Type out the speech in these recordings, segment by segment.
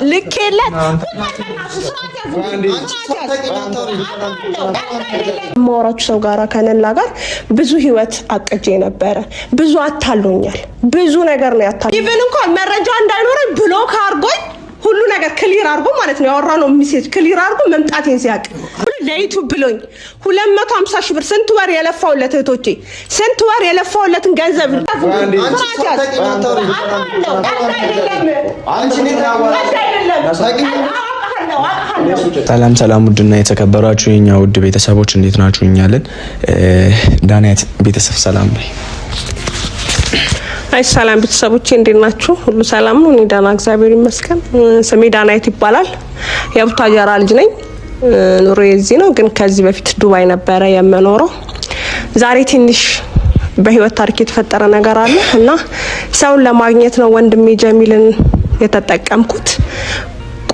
ልኬለት ማውራችሁ ሰው ጋራ ከነላ ጋር ብዙ ህይወት አቅጄ ነበረ። ብዙ አታሎኛል። ብዙ ነገር ነው ያታለው። ኢቭን እንኳን መረጃ እንዳይኖረኝ ብሎክ አርጎኝ ሁሉ ነገር ክሊር አርጎ ማለት ነው ያወራነው ሜሴጅ ክሊር አርጎ መምጣቴን ሲያቅ ለዩቲዩብ ብሎኝ 250 ሺህ ብር ስንት ወር የለፋውለት እህቶቼ ስንት ወር የለፋውለትን ገንዘብ ሰላም ሰላም ውድና የተከበራችሁ የኛ ውድ ቤተሰቦች እንዴት ናችሁ? እኛለን ዳናይት ቤተሰብ ሰላም በይ። አይ ሰላም ቤተሰቦቼ እንዴት ናችሁ? ሁሉ ሰላም ነው? እኔ ዳና እግዚአብሔር ይመስገን። ስሜ ዳናይት ይባላል። የቡታጀራ ልጅ ነኝ። ኑሮዬ እዚህ ነው፣ ግን ከዚህ በፊት ዱባይ ነበረ የምኖረው። ዛሬ ትንሽ በህይወት ታሪክ የተፈጠረ ነገር አለ እና ሰውን ለማግኘት ነው ወንድሜ ጀሚልን የተጠቀምኩት።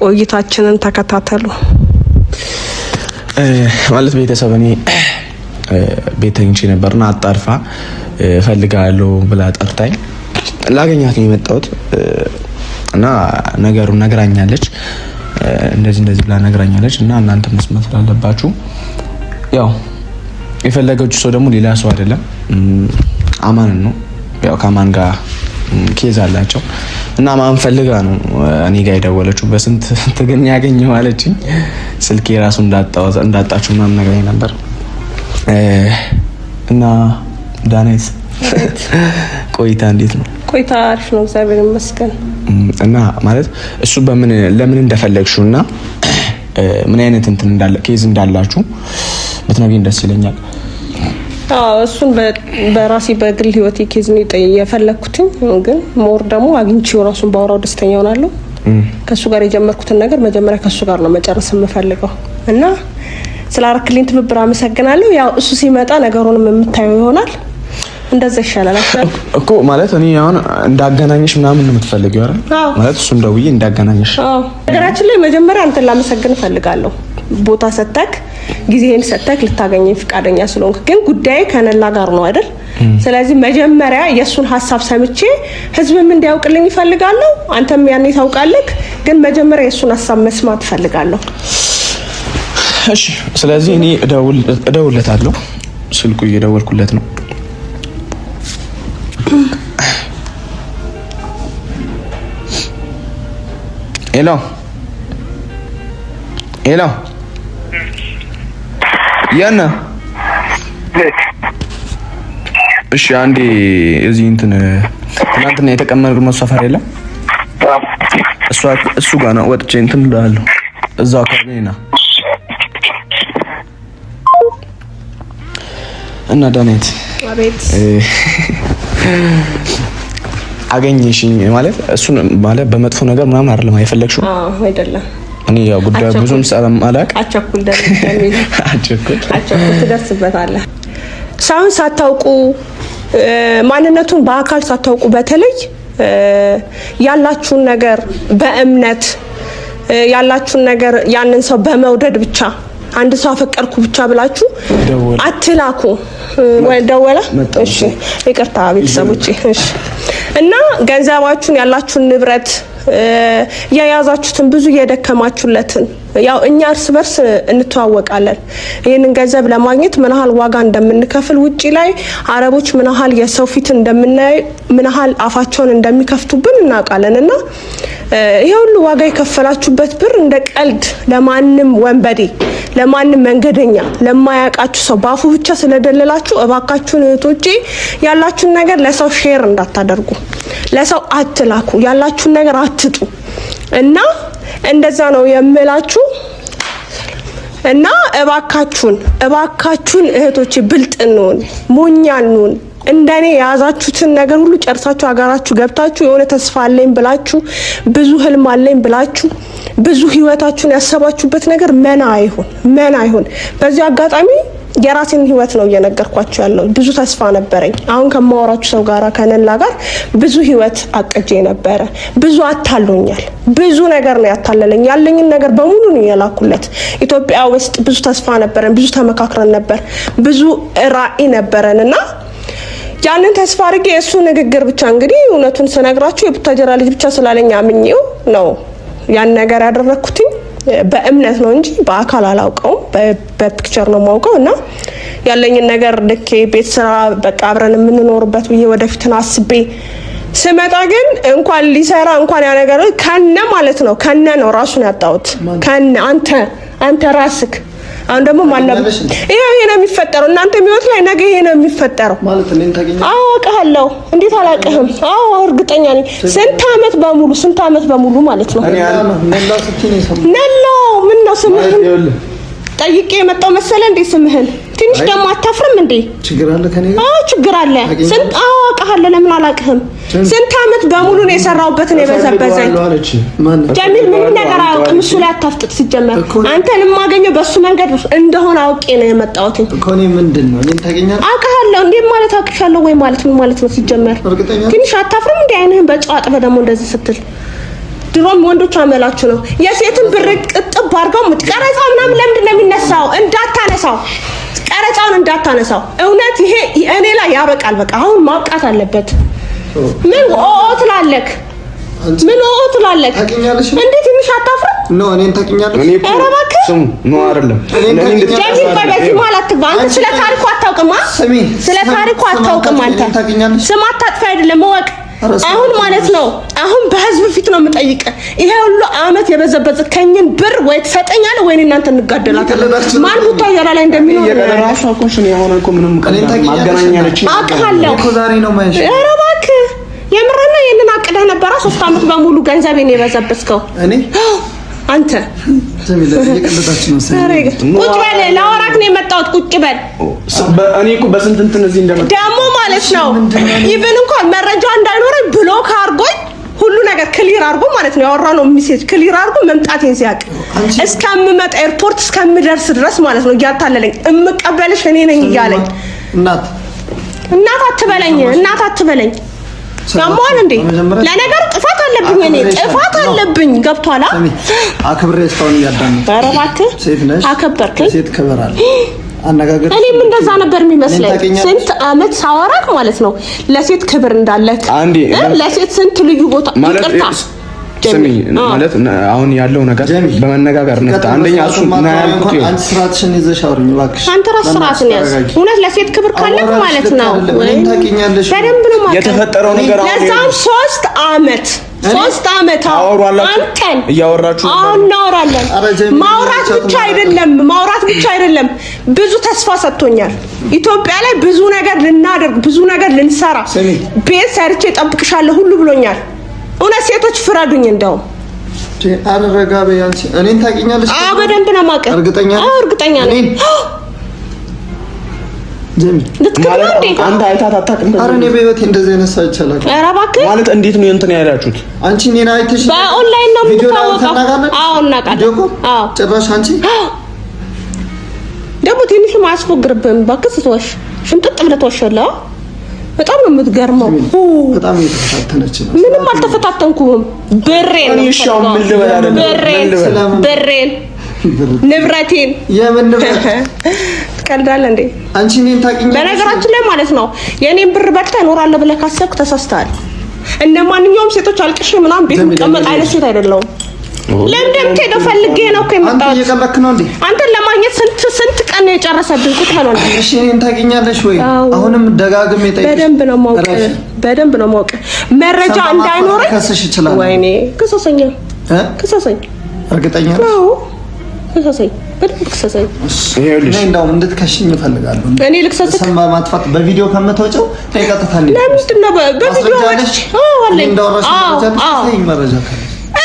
ቆይታችንን ተከታተሉ። ማለት ቤተሰብ እኔ ቤተኞች ነበርና አጣርፋ ፈልጋለሁ ብላ ጠርታኝ ላገኛት ነው የመጣሁት እና ነገሩን ነግራኛለች። እንደዚህ ብላ ነግራኛለች እና እናንተ መስማት ስላለባችሁ ያው የፈለገችው ሰው ደግሞ ሌላ ሰው አይደለም አማን ነው። ያው ከማን ጋር ኬዝ አላቸው እና ማን ፈልጋ ነው እኔ ጋር የደወለችው። በስንት ተገኘ ያገኘው አለችኝ። ስልኬ ራሱ እንዳጣችሁ ምናምን ነግራኝ ነበር እና ዳናይት ቆይታ እንዴት ነው? ቆይታ አሪፍ ነው እግዚአብሔር ይመስገን። እና ማለት እሱ ለምን እንደፈለግሽውና ምን አይነት እንትን እንዳለ ኬዝ እንዳላችሁ በትነግሪኝ ደስ ይለኛል። እሱን በራሴ በግል ህይወቴ ኬዝ ነው የፈለኩት፣ ግን ሞር ደግሞ አግኝቼው ራሱን ባወራው ደስተኛ ሆናለሁ። ከሱ ጋር የጀመርኩትን ነገር መጀመሪያ ከሱ ጋር ነው መጨረስ የምፈልገው እና ስላረክልኝ ትብብር አመሰግናለሁ። ያው እሱ ሲመጣ ነገሩንም የምታየው ይሆናል። እንደዛ ይሻላል እኮ ማለት እኔ አሁን እንዳገናኝሽ ምናምን ነው የምትፈልጊው አይደል? ማለት እሱን ደውዬ እንዳገናኝሽ። ነገራችን ላይ መጀመሪያ አንተን ላመሰግን እፈልጋለሁ። ቦታ ሰተክ ጊዜህን ሰተክ ልታገኘኝ ፍቃደኛ ስለሆንክ፣ ግን ጉዳይ ከነላ ጋር ነው አይደል? ስለዚህ መጀመሪያ የሱን ሀሳብ ሰምቼ ህዝብም እንዲያውቅልኝ እፈልጋለሁ። አንተም ያኔ ታውቃለህ፣ ግን መጀመሪያ የሱን ሀሳብ መስማት እፈልጋለሁ። እሺ ስለዚህ እኔ እደውልለታለሁ። ስልኩ እየደወልኩለት ነው። ሄሎ ያና እሺ አንዴ እዚህ እንትን ትናንትና የተቀመጥነው ሰፈር የለም እሱ ጋር ነው ወጥቼ እንትን እላለሁ። እዛው አካባቢ ነኝ እና ዳናይት አቤት አገኘሽኝ ማለት እሱን ማለት በመጥፎ ነገር ምናምን አይደለም አይፈለግሽው? አይደለም። እኔ ያው ጉዳዩ ብዙም ሰላም አላቅ አቸኩል ትደርስበታለህ። ሰውን ሳታውቁ ማንነቱን በአካል ሳታውቁ በተለይ ያላችሁን ነገር በእምነት ያላችሁን ነገር ያንን ሰው በመውደድ ብቻ አንድ ሰው አፈቀርኩ ብቻ ብላችሁ አትላኩ። ወይ ደወለ? እሺ ይቅርታ ቤተሰቦቼ። እሺ እና ገንዘባችሁን ያላችሁን ንብረት ያያዛችሁትን ብዙ የደከማችሁለትን ያው እኛ እርስ በርስ እንተዋወቃለን። ይሄንን ገንዘብ ለማግኘት ምን ያህል ዋጋ እንደምንከፍል ውጪ ላይ አረቦች ምን ያህል የሰው ፊት እንደምናይ ምን ያህል አፋቸውን እንደሚከፍቱብን እናውቃለንና ይሄ ሁሉ ዋጋ የከፈላችሁበት ብር እንደ ቀልድ ለማንም ወንበዴ ለማንም መንገደኛ ለማያውቃችሁ ሰው ባፉ ብቻ ስለደለላችሁ እባካችሁን እህቶቼ ያላችሁን ነገር ለሰው ሼር እንዳታደርጉ፣ ለሰው አትላኩ፣ ያላችሁን ነገር አትጡ እና እንደዛ ነው የምላችሁ። እና እባካችሁን እህቶቼ ብልጥ እንሁን፣ ሞኛ እንሁን። እንደኔ የያዛችሁትን ነገር ሁሉ ጨርሳችሁ ሀገራችሁ ገብታችሁ የሆነ ተስፋ አለኝ ብላችሁ ብዙ ህልም አለኝ ብላችሁ ብዙ ህይወታችሁን ያሰባችሁበት ነገር መና አይሁን። በዚህ አጋጣሚ የራሴን ህይወት ነው እየነገርኳችሁ ያለው። ብዙ ተስፋ ነበረኝ። አሁን ከማወራችሁ ሰው ጋራ ከነላ ጋር ብዙ ህይወት አቅጄ ነበረ። ብዙ አታሎኛል። ብዙ ነገር ነው ያታለለኝ። ያለኝን ነገር በሙሉ ነው የላኩለት። ኢትዮጵያ ውስጥ ብዙ ተስፋ ነበረን፣ ብዙ ተመካክረን ነበር፣ ብዙ ራዕይ ነበረንና ያንን ተስፋ አድርጌ የሱ ንግግር ብቻ እንግዲህ እውነቱን ስነግራችሁ የቡታጀራ ልጅ ብቻ ስላለኝ አምኜው ነው ያን ነገር ያደረኩት በእምነት ነው እንጂ በአካል አላውቀውም። በፒክቸር ነው የማውቀው እና ያለኝን ነገር ልኬ ቤት ስራ በቃ አብረን የምንኖርበት ብዬ ወደፊት አስቤ ስመጣ ግን እንኳን ሊሰራ እንኳን ያ ነገር ከነ ማለት ነው ከነ ነው ራሱን ያጣሁት ከነ አንተ ራስክ አሁን ደግሞ ማለብ ይሄ ነው የሚፈጠረው እናንተ ህይወት ላይ ነገ ይሄ ነው የሚፈጠረው ማለት ነው ታገኘ አውቃለሁ እንዴት አላውቅህም እርግጠኛ ነኝ ስንት አመት በሙሉ ማለት ነው ነላው ምን ነው ስምህን ጠይቄ የመጣው መሰለ እንዴ ስምህን ትንሽ ደግሞ አታፍርም እንዴ ችግር አለ ከኔ ችግር አለ ስንት አውቃለሁ ለምን አላውቅህም ስንት አመት በሙሉ ነው የሰራውበት ነው የበዘበዘኝ ጀሚል ምን ነገር አያውቅም እሱ ላይ አታፍጥጥ ሲጀመር አንተን የማገኘው በሱ መንገድ እንደሆነ አውቄ ነው የመጣሁት እኮ እኔ ምንድነው እኔን ታገኛለህ አውቃለሁ እንዴ ማለት አውቅሻለሁ ወይ ማለት ምን ማለት ነው ሲጀመር ትንሽ አታፍርም እንዴ አይንህን በጫዋጥ በደሞ እንደዚህ ስትል ድሮም ወንዶች አመላችሁ ነው የሴትን ብር ቅጥብ አድርገው ቀረጻ ምናምን ለምንድን ነው የሚነሳው እንዳታነሳው ቀረጻውን እንዳታነሳው እውነት ይሄ እኔ ላይ ያበቃል በቃ አሁን ማብቃት አለበት ምን ትላለክ ምን ትላለክ እንዴት ትንሽ አታፍርም ነው እኔን ታውቂኛለሽ እኔ ስሙ ነው አይደለም እኔ ጀሚል በዚህ ማለት አንተ ስለ ታሪኩ አታውቅም ስለ ታሪኩ አታውቅም አንተ ስም አታጥፋ አይደለም ወቅ አሁን ማለት ነው አሁን በህዝብ ፊት ነው የምጠይቀ ይሄ ሁሉ አመት የበዘበዘ ከኝን ብር ወይ ተሰጠኛለ ወይ እናንተ እንጋደላታለን ማን ቡታየራ ላይ እንደሚኖር ለራሱ ኮንሽን የሆነ እኮ ምንም ማገናኛለች አውቃለሁ እኮ ዛሬ ነው ማይሽ ኧረ እባክህ የምረና የነን አቅደ ነበር 3 አመት በሙሉ ገንዘቤን የበዘበዝከው እኔ አንተ ዘሚላ እየቀለዳችሁ ነው ሰሪ ቁጭ በል ላወራክ ነው የመጣሁት ቁጭ በል እኔ እኮ በስንት እንትን እዚህ እንደመጣ ደሞ ማለት ነው ኢቭን እንኳን መረጃ እንዳይኖረኝ ብሎክ አርጎኝ ሁሉ ነገር ክሊር አርጎ ማለት ነው ያወራነው ሜሴጅ ክሊር አርጎ መምጣቴን ሲያቅ እስከምመጣ ኤርፖርት እስከምደርስ ድረስ ማለት ነው ያታለለኝ እምቀበልሽ እኔ ነኝ ይያለኝ እናት አትበለኝ ያሟል እንዴ ለነገር ጥፋት አለብኝ እኔ ጥፋት አለብኝ ገብቷላ አክብሬ እስካሁን ያዳምጥ ኧረ እባክህ ሴት ነሽ አከበርከኝ ሴት ከበራል አነጋገር እኔም እንደዛ ነበር የሚመስለኝ ስንት አመት ሳወራክ ማለት ነው ለሴት ክብር እንዳለክ ለሴት ስንት ልዩ ቦታ ይቅርታ ስሚ ማለት አሁን ያለው ነገር በመነጋገር ነው አንደኛ እሱ እና ያልኩት አንተ ስራትሽን ይዘሽ አውሪኝ እባክሽ አንተ ራስ ስራትን ያዝ እውነት ለሴት ክብር ካለክ ማለት ነው በደንብ ነው ማለት የተፈጠረው ነገር አሁን ለዛም 3 አመት አንተን እያወራችሁ እናወራለን ማውራት ብቻ አይደለም ብዙ ተስፋ ሰጥቶኛል ኢትዮጵያ ላይ ብዙ ነገር ልናደርግ ብዙ ነገር ልንሰራ ቤት ሰርቼ ጠብቅሻለሁ ሁሉ ብሎኛል እውነት ሴቶች ፍራዱኝ እንደው አረጋበ ያንቺ እኔን ታውቂኛለሽ በደንብ ነው የማውቀው እርግጠኛ ነኝ ጀሚ አንተ አይታት አታውቅም ኧረ እኔ በህይወቴ እንደዚህ አይነት ሰው አይቻልም ኧረ እባክህ ማለት እንዴት ነው እንትን ያላችሁት አንቺ እኔን አይተሽ በኦንላይን ነው የምታወቀው እናውቃለን ጭራሽ አንቺ ደግሞ ትንሽ ማስፎግርብን እባክህ ስትዋሽ ሽምጥጥ ብለህ ተወሸለህ በጣም ነው የምትገርመው በጣም የተፈታተነች ነው ምንም አልተፈታተንኩም ብሬን ንብረቴን የምን ንብረት ትቀልዳለህ እንዴ አንቺ እኔን ታውቂኝ በነገራችን ላይ ማለት ነው የኔን ብር በልታ እኖራለሁ ብለህ ካሰብክ ተሳስተሃል እንደ ማንኛውም ሴቶች አልቅሽ ምናምን ቤት መቀመጥ አይነት ሴት አይደለሁም ለምንድን ትሄደው ፈልጌ ነው እኮ የመጣሁት አንተ እየቀለክ ነው እንዴ አንተን ለማግኘት ስንት ቀን ነው የጨረሰብኝ ቁጣ ነው እሺ እኔን ታውቂኛለሽ ወይ አሁንም ደጋግሜ ጠይቀሽ በደንብ ነው ማውቅ መረጃ እንዳይኖረኝ ከሰሽ ይችላል ወይኔ ከሰሰኝ እርግጠኛ ነሽ ከሰሰኝ በደንብ ከሰሰኝ እኔ እንደውም እንድትከሽኝ እፈልጋለሁ እኔ ልክሰስክ ሰማ ማጥፋት በቪዲዮ ከመተወጨው ተይቀጥታል ለምንድን ነው በቪዲዮ መረጃ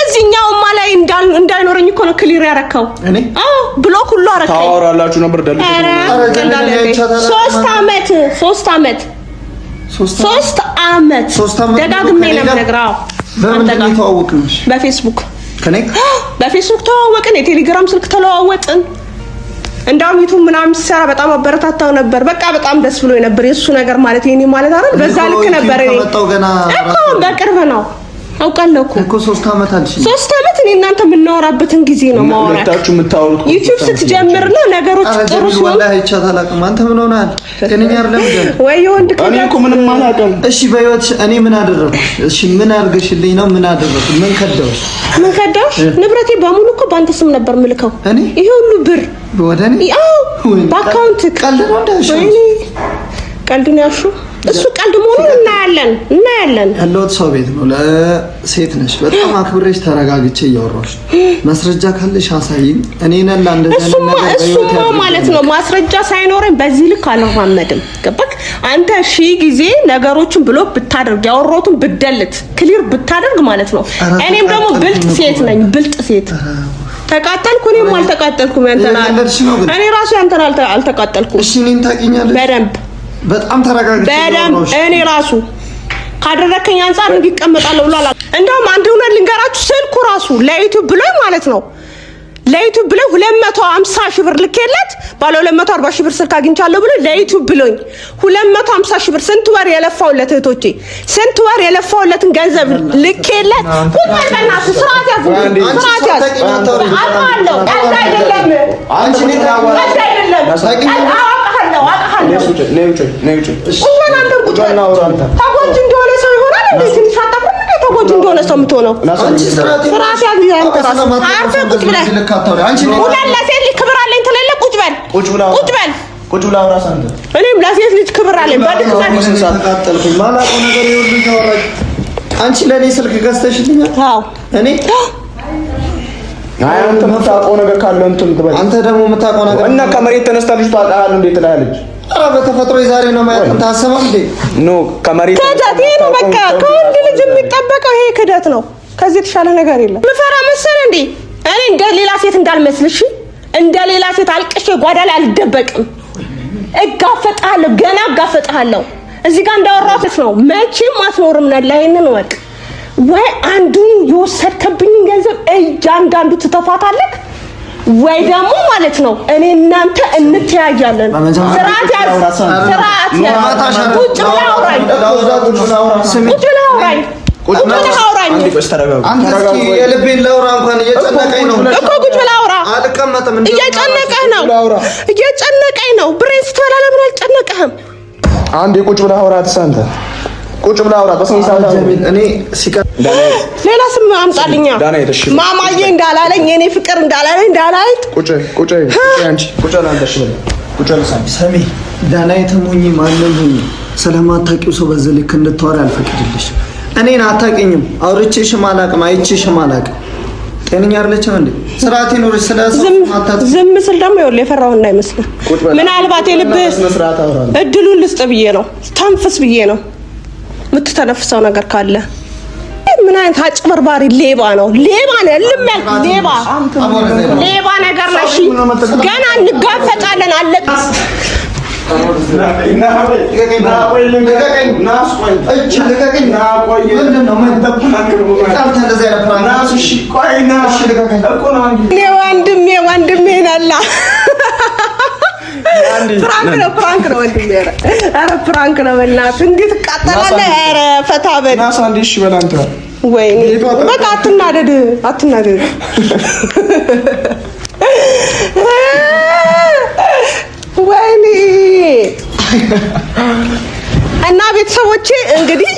እዚህኛው ማላይ እንዳይኖረኝ እኮ ነው ክሊር ያረካው እኔ ብሎክ ሁሉ አረካኝ ታወራላችሁ ነበር ደልቶ 3 አመት ደጋግሜ ነው ነግራው በምን ተዋወቅንሽ በፌስቡክ በፌስቡክ ተዋወቅን የቴሌግራም ስልክ ተለዋወጥን እንዳውም ዩቲዩብ ምናምን ሲሰራ በጣም አበረታታው ነበር በቃ በጣም ደስ ብሎኝ ነበር የሱ ነገር ማለት የኔ ማለት አይደል በዛ ልክ ነበር እኔ እኮ በቅርብ ነው አውቃለሁ እኮ 3 አመት አልሽ። 3 አመት እኔ እናንተ የምናወራበትን ጊዜ ነው ማወራ። ለታችሁ የምታወሩት ዩቲዩብ ስትጀምርና ነገሮች ጥሩ ሲሆን ወላሂ ቻታላቅም አንተ ምን ሆነሃል? ከኔ ጋር ለምን ወይ ወንድ እኔ እኮ ምንም አላውቅም። እሺ በህይወትሽ እኔ ምን አደረኩ? እሺ ምን አድርገሽልኝ ነው? ምን አደረኩ? ምን ከዳውሽ? ምን ከዳሽ? ንብረቴ በሙሉ እኮ ባንተ ስም ነበር ምልከው። ይሄ ሁሉ ብር ወደኔ ያው በአካውንት ቀልድ ነው እንዳልሽ። ቀልድ ነው ያልሽው? እሱ ቀልድ መሆኑን እናያለን። ያለሁት ሰው ቤት ነው። ለሴት ነሽ በጣም አክብሬሽ ተረጋግቼ እያወራሽ ማስረጃ ካለሽ አሳይኝ። እኔ ነን እንደዚህ ነገር እሱማ ማለት ነው ማስረጃ ሳይኖረኝ በዚህ ልክ አልራመድም። ገባክ? አንተ ሺህ ጊዜ ነገሮችን ብሎ ብታደርግ ያወራሁትን ብደልት ክሊር ብታደርግ ማለት ነው። እኔም ደግሞ ብልጥ ሴት ነኝ። ብልጥ ሴት ተቃጠልኩ። እኔም አልተቃጠልኩም። እኔ ራሱ ያንተን አልተቃጠልኩም። እሺ እኔን ታውቂኛለሽ በደንብ በጣም ተረጋግጬ በደንብ እኔ ራሱ ካደረከኝ አንፃር እንዲቀመጣለሁ ብሏል። እንደውም አንድ እውነት ልንገራችሁ፣ ስልኩ ራሱ ለዩቲዩብ ብሎኝ ማለት ነው ለዩቲዩብ ብሎኝ 250 ሺህ ብር ልኬለት ባለ 240 ሺህ ብር ስልክ አግኝቻለሁ ብሎ ለዩቲዩብ ብሎኝ 250 ሺህ ብር ስንት ወር የለፋውለት እህቶቼ፣ ስንት ወር የለፋውለትን ገንዘብ ልኬለት ቁጥርና ስርዓት ያዙ። አውቃለሁ ቀልድ አይደለም። አንቺ አይደለም ተጎጂ እንደሆነ ሰው ይሆናል እንዴ? ትንሽ አታፍርም እንዴ? ተጎጂ እንደሆነ ሰው የምትሆነው ስርዓት ያዝ። አርፈህ ቁጭ ብለህ ሁለት ለሴት ልጅ ክብር አለኝ ትላለህ። ቁጭ በል ቁጭ በል አውራ ሳንተ። እኔም ለሴት ልጅ ክብር አለኝ። ተቃጠልኩኝ ማላውቀው ነገር ይወዱ ይወራጅ። አንቺ ለኔ ስልክ ገዝተሽልኛል? አዎ እኔ አንተ የምታውቀው ነገር ካለ እንትን ትበል። አንተ ደግሞ የምታውቀው ነገር እና ከመሬት ተነስታ ልጅ ታውቃለህ እንዴ ትላለች። ኧረ በተፈጥሮ ዛሬ ነው ማለት ታሰበም እንዴ? ኖ ከመሬት ክደት ይሄ ነው በቃ። ከወንድ ልጅ የሚጠበቀው ይሄ ክደት ነው። ከዚህ የተሻለ ነገር የለም። ምፈራ መሰለ እንዴ? እኔ እንደ ሌላ ሴት እንዳልመስልሽ፣ እንደ ሌላ ሴት አልቅሼ ጓዳ ላይ አልደበቅም። እጋፈጣለሁ፣ ገና እጋፈጣለሁ። እዚህ ጋር እንዳወራሁት ነው። መቼም አትኖርም ነላ። ይሄንን ወቅ ወይ አንዱን የወሰድከብኝ ገንዘብ እያንዳንዱ ትተፋታለህ ወይ ደግሞ ማለት ነው እኔ እናንተ እንተያያለን። ስርዓት ቁጭ ብለህ አውራኝ። አንተ የልቤን ላውራ እንኳን እየጨነቀኝ ነው እኮ ቁጭ ብለህ አውራ። አልቀመጥም። እየጨነቀኝ ነው። ብሬን ስትበላ ለምን አልጨነቀህም? አንዴ ቁጭ ብለህ አውራ። አንተ ቁጭ ብለህ አውራ። በስንት ሰዓት እኔ ሲቀር ሌላ ስም አምጣልኛ። ማማዬ እንዳላለኝ የኔ ፍቅር እንዳላለኝ ዳናይት ቁጭ አንቺ ቁጭ አላንተሽ በል ቁጭ አልሳም ሰሚ ዳናይት ሙኝ ማንም ሁኝ ስለማታውቂው ሰው በዚህ ልክ እንድታወሪ አልፈቅድልሽም። እኔን አታውቂኝም። አውርቼሽም አላውቅም፣ አይቼሽም አላውቅም። ጤነኛ አይደለችም እንዴ? ስርዓት ይኖርሽ። ዝም ስል ደግሞ ይኸውልህ የፈራሁ እንዳይመስልህ። ምናልባት የልብህ እድሉን ልስጥ ብዬ ነው፣ ተንፍስ ብዬ ነው። የምትተነፍሰው ነገር ካለ ምን አይነት አጭበርባሪ ሌባ ነው? ሌባ ነው ሌባ ነገር ነሽ። ገና እንጋፈጣለን። አለቀ። ወንድሜ ነላ ፕራንክ ነው ወንድሜ። ኧረ ፕራንክ ነው በእናትህ። እንዴት ትቃጠላለህ? ኧረ ፈታ በል ናሳ። እንዴ እሺ በል አንተ። ወይኔ በቃ አትናደድ። ወይኔ እና ቤተሰቦቼ እንግዲህ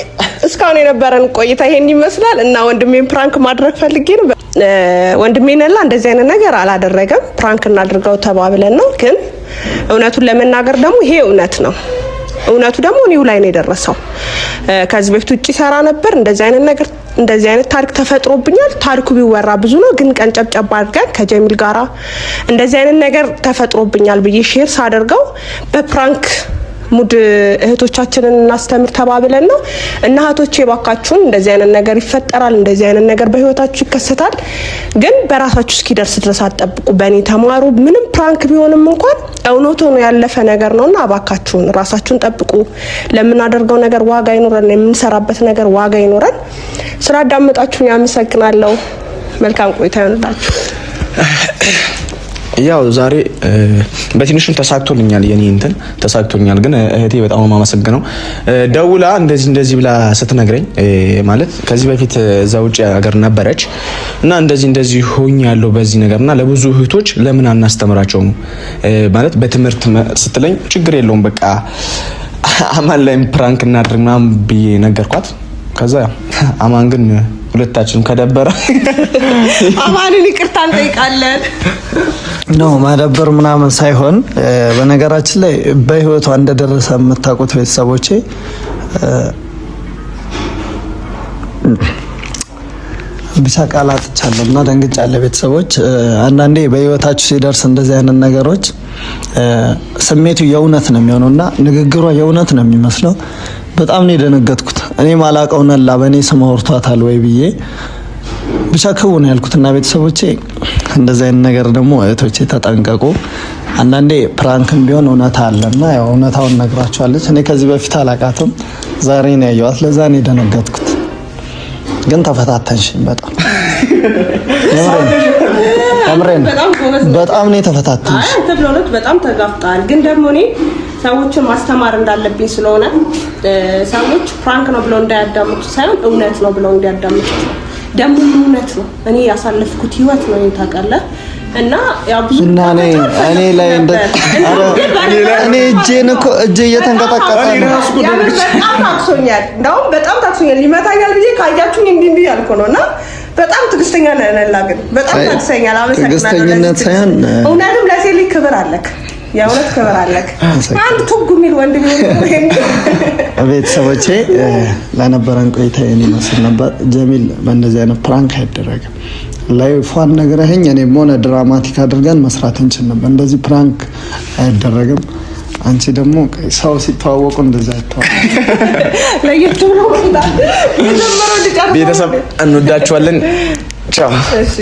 እስካሁን የነበረን ቆይታ ይሄን ይመስላል። እና ወንድሜን ፕራንክ ማድረግ ፈልጌ ነው። ወንድሜ ነላ እንደዚህ አይነት ነገር አላደረገም። ፕራንክ እናድርገው ተባብለን ነው። ግን እውነቱን ለመናገር ደግሞ ይሄ እውነት ነው። እውነቱ ደግሞ እኔው ላይ ነው የደረሰው። ከዚህ በፊት ውጪ ሰራ ነበር። እንደዚህ አይነት ታሪክ ተፈጥሮብኛል። ታሪኩ ቢወራ ብዙ ነው፣ ግን ቀንጨብጨብ አድርገን ከጀሚል ጋራ እንደዚህ አይነት ነገር ተፈጥሮብኛል ብዬ ሼር ሳደርገው በፕራንክ ሙድ እህቶቻችንን እናስተምር ተባብለን ነው። እና እህቶቼ ባካችሁን እንደዚህ አይነት ነገር ይፈጠራል፣ እንደዚህ አይነት ነገር በህይወታችሁ ይከሰታል። ግን በራሳችሁ እስኪደርስ ድረስ አትጠብቁ። በእኔ ተማሩ። ምንም ፕራንክ ቢሆንም እንኳን እውነቱ ነው ያለፈ ነገር ነውና አባካችሁን ራሳችሁን ጠብቁ። ለምናደርገው ነገር ዋጋ ይኖረን፣ የምንሰራበት ነገር ዋጋ ይኖረን። ስላዳመጣችሁን ያመሰግናለሁ። መልካም ቆይታ ይሁንላችሁ። ያው ዛሬ በትንሹም ተሳክቶልኛል፣ የኔ እንትን ተሳክቶኛል። ግን እህቴ በጣም የማመሰግነው ደውላ እንደዚህ ብላ ስትነግረኝ ማለት ከዚህ በፊት እዛ ውጭ ሀገር ነበረች እና እንደዚህ ሆኛለሁ በዚህ ነገርና ለብዙ እህቶች ለምን አናስተምራቸውም ማለት በትምህርት ስትለኝ ችግር የለውም በቃ አማን ላይም ፕራንክ እናድርግ ምናምን ብዬ ነገርኳት። ከዛ አማን ግን ሁለታችንም ከደበረ አማንን ይቅርታ እንጠይቃለን። ነው ማደበር ምናምን ሳይሆን በነገራችን ላይ በህይወቷ እንደደረሰ የምታውቁት ቤተሰቦቼ ብቻ ቃላጥቻለሁ እና ደንግጫለሁ። ቤተሰቦች አንዳንዴ በህይወታችሁ ሲደርስ እንደዚህ አይነት ነገሮች ስሜቱ የእውነት ነው የሚሆነውና ንግግሯ የእውነት ነው የሚመስለው። በጣም ነው የደነገጥኩት። እኔ ማላቀው ነላ በእኔ ስም አውርቷታል ወይ ብዬ ብቻ ክው ነው ያልኩትና ቤተሰቦቼ እንደዚህ አይነት ነገር ደግሞ እህቶቼ ተጠንቀቁ። አንዳንዴ ፕራንክም ቢሆን እውነታ አለና ያው እውነታውን ነግራቸዋለች። እኔ ከዚህ በፊት አላቃትም፣ ዛሬ ነው ያየኋት። ለዛ ነው የደነገጥኩት። ግን ተፈታተንሽኝ በጣም በጣም ነው የተፈታተንሽ። ተብሎለት በጣም ተጋፍጣል። ግን ደግሞ እኔ ሰዎችን ማስተማር እንዳለብኝ ስለሆነ ሰዎች ፕራንክ ነው ብለው እንዳያዳምጡ ሳይሆን እውነት ነው ብለው እንዲያዳምጡ ደግሞ እውነት ነው እኔ ያሳለፍኩት ህይወት ነው ታውቃለህ። እና ያው ብዙ እና እኔ ላይ እንደ እኔ እጄ እየተንቀጠቀጠ ነው። በጣም ታክሶኛል፣ እንደውም በጣም ታክሶኛል። ሊመታኛል ብዬ ካያችሁኝ እንዲህ ያልኩ ነውና በጣም ትግስተኛ ነላ። ግን በጣም ታክሰኛል። አመሰግናለሁ። ትግስተኝነት ሳይሆን እውነትም ለሴት ልጅ ክብር አለክ፣ የእውነት ክብር አለክ። አንድ ቱግ የሚል ወንድ ቢሆን ቤተሰቦቼ ለነበረን ቆይታ የኔ መስል ነበር። ጀሚል በእንደዚህ አይነት ፕራንክ አይደረግም። ላይፏን ነግረኸኝ እኔም ሆነ ድራማቲክ አድርገን መስራት እንችል ነበር። እንደዚህ ፕራንክ አይደረግም። አንቺ ደግሞ ሰው ሲተዋወቁ እንደዛ አይተዋወቁ። ለየት ብሎ ቤተሰብ እንወዳችኋለን። ቻው። እሺ